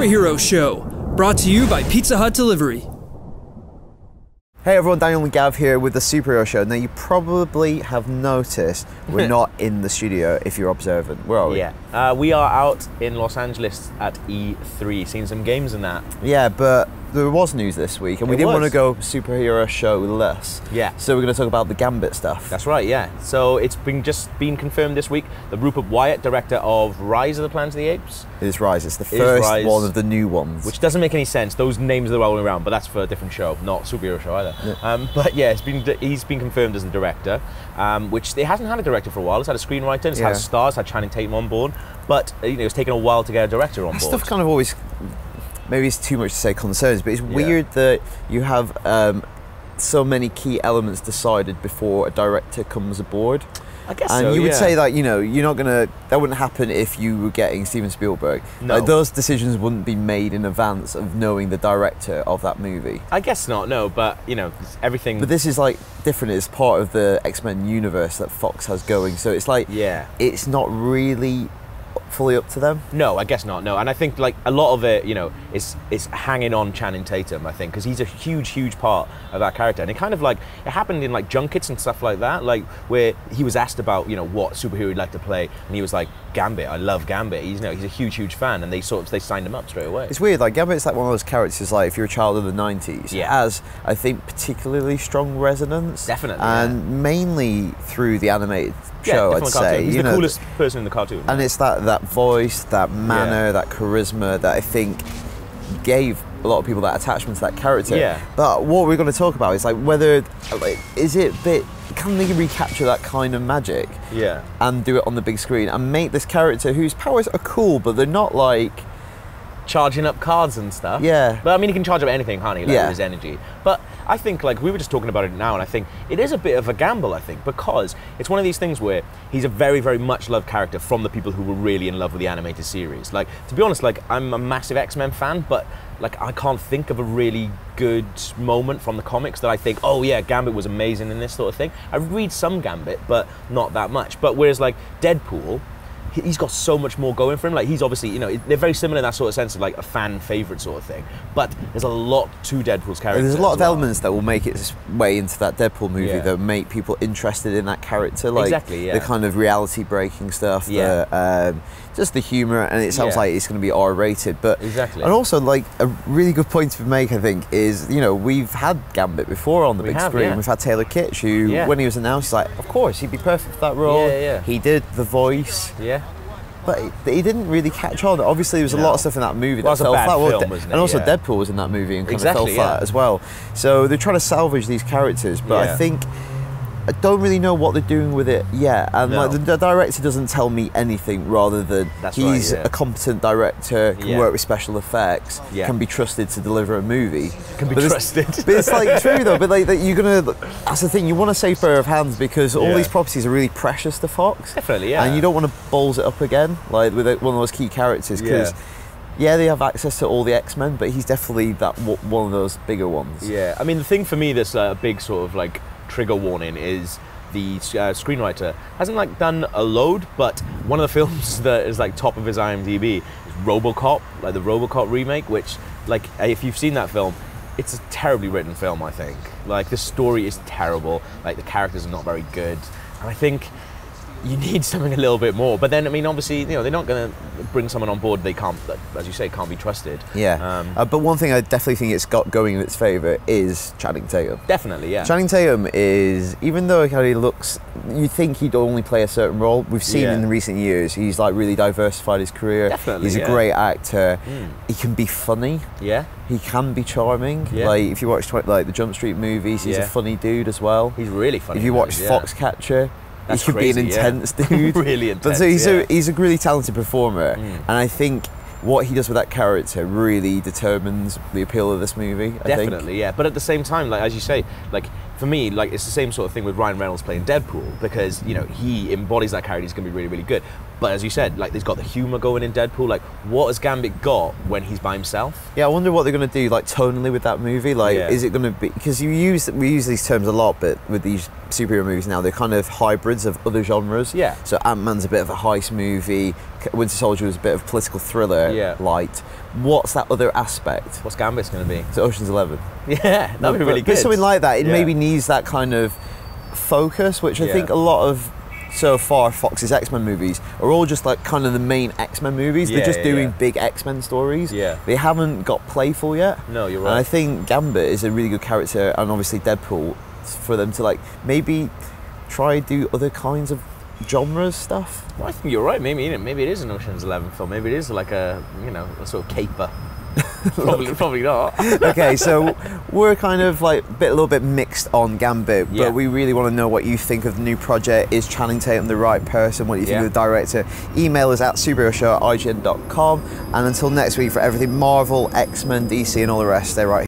Superhero Show, brought to you by Pizza Hut Delivery. Hey everyone, Daniel and Gav here with the Superhero Show. Now you probably have noticed we're not in the studio if you're observant. Where are we? Yeah, we are out in Los Angeles at E3, seeing some games and that. Yeah, but there was news this week and we didn't want to go Superhero Show-less. Yeah. So we're going to talk about the Gambit stuff. That's right, yeah. So it's just been confirmed this week that Rupert Wyatt, director of Rise of the Planet of the Apes. It is Rise, it's the first one of the new ones. Which doesn't make any sense, those names are rolling around, but that's for a different show, not Superhero Show either. Yeah. But yeah, he's been confirmed as the director, which it hasn't had a director for a while. It's had a screenwriter, it's had stars, had Channing Tatum on board, but it's taken a while to get a director on board. Stuff kind of always, maybe it's too much to say concerns, but it's weird that you have so many key elements decided before a director comes aboard. I guess and so, you would say that, you're not gonna, that wouldn't happen if you were getting Steven Spielberg. No. Like, those decisions wouldn't be made in advance of knowing the director of that movie. I guess not, no, but everything. But this is like different, it's part of the X-Men universe that Fox has going, so it's like, it's not really fully up to them. No, I guess not, no. And I think like a lot of it, is hanging on Channing Tatum, I think, because he's a huge part of that character. And it kind of like, it happened in like junkets and stuff like that, like where he was asked about, what superhero he'd like to play, and he was like, Gambit, I love Gambit. He's a huge fan, and they signed him up straight away. It's weird, like Gambit's like one of those characters, like if you're a child of the 90s, has, I think, particularly strong resonance. Definitely. And mainly through the animated show, I'd say. He's the coolest person in the cartoon. And it's that voice, that manner, that charisma that I think gave a lot of people that attachment to that character. Yeah. But what we're going to talk about is like whether, is it a bit, can they recapture that kind of magic? Yeah. And do it on the big screen and make this character whose powers are cool, but they're not like charging up cards and stuff. Yeah. But I mean, he can charge up anything, honey, with his energy. But I think, like, we were just talking about it now, and I think it is a bit of a gamble, I think, because it's one of these things where he's a very, very much loved character from the people who were really in love with the animated series. Like, to be honest, like, I'm a massive X-Men fan, but like, I can't think of a really good moment from the comics that I think, oh yeah, Gambit was amazing in this sort of thing. I read some Gambit, but not that much. But whereas like Deadpool, he's got so much more going for him. Like, he's obviously, they're very similar in that sort of sense of like a fan favorite sort of thing. But there's a lot to Deadpool's character. There's a lot of elements that will make its way into that Deadpool movie that make people interested in that character. Like the kind of reality breaking stuff, just the humor, and it sounds like it's going to be R-rated. But and also like a really good point to make, I think, is we've had Gambit before on the big screen. We've had Taylor Kitsch, who when he was announced, he's like, of course he'd be perfect for that role. He did the voice. But he didn't really catch on. Obviously, there was a lot of stuff in that movie that fell flat. And also Deadpool was in that movie and kind of fell flat as well. So they're trying to salvage these characters, but I think I don't really know what they're doing with it yet. And like the director doesn't tell me anything, rather than he's a competent director, can work with special effects, can be trusted to deliver a movie. Can be trusted. But it's like true though, but like that you're gonna, that's the thing, you want a safe pair of hands because all these properties are really precious to Fox. Definitely, And you don't want to balls it up again, like with one of those key characters, because they have access to all the X-Men, but he's definitely one of those bigger ones. Yeah, I mean, the thing for me that's a big sort of like trigger warning is the screenwriter hasn't like done a load, but one of the films that is like top of his IMDb is RoboCop, like the RoboCop remake, which like if you've seen that film, it's a terribly written film, I think. Like the story is terrible, like the characters are not very good, and I think you need something a little bit more. But then, I mean, obviously, they're not going to bring someone on board they can't, as you say, can't be trusted. But one thing I definitely think it's got going in its favour is Channing Tatum. Definitely, Channing Tatum is, even though he looks, you think he'd only play a certain role, we've seen in recent years, he's like really diversified his career. Definitely, he's a great actor. He can be funny. He can be charming. Like, if you watch like the Jump Street movies, he's a funny dude as well. He's really funny. If you watch Foxcatcher, he could be an intense dude. Really intense. But so he's a really talented performer, and I think what he does with that character really determines the appeal of this movie. Definitely, yeah. But at the same time, like as you say, like for me, like it's the same sort of thing with Ryan Reynolds playing Deadpool, because he embodies that character. He's going to be really, really good. But as you said, like, there's got the humor going in Deadpool. Like, what has Gambit got when he's by himself? Yeah, I wonder what they're going to do, like, tonally with that movie. Like, is it going to be... Because we use these terms a lot, but with these superhero movies now, they're kind of hybrids of other genres. Yeah. So Ant-Man's a bit of a heist movie. Winter Soldier was a bit of a political thriller, light. What's that other aspect? What's Gambit's going to be? So Ocean's 11. Yeah, that'd be really good. But something like that. It maybe needs that kind of focus, which I think a lot of... So far, Fox's X-Men movies are all just like kind of the main X-Men movies. They're just doing big X-Men stories. Yeah. They haven't got playful yet. No, you're right. And I think Gambit is a really good character, and obviously Deadpool, for them to like maybe try do other kinds of genres stuff. Well, I think you're right. Maybe it is an Ocean's 11 film. Maybe it is like a a sort of caper. Probably not. Okay, so we're kind of like a little bit mixed on Gambit, but we really want to know what you think of the new project. Is Channing Tatum the right person? What do you think of the director? Email us at superheroShow@ign.com. And until next week, for everything Marvel, X-Men, DC, and all the rest, stay right here.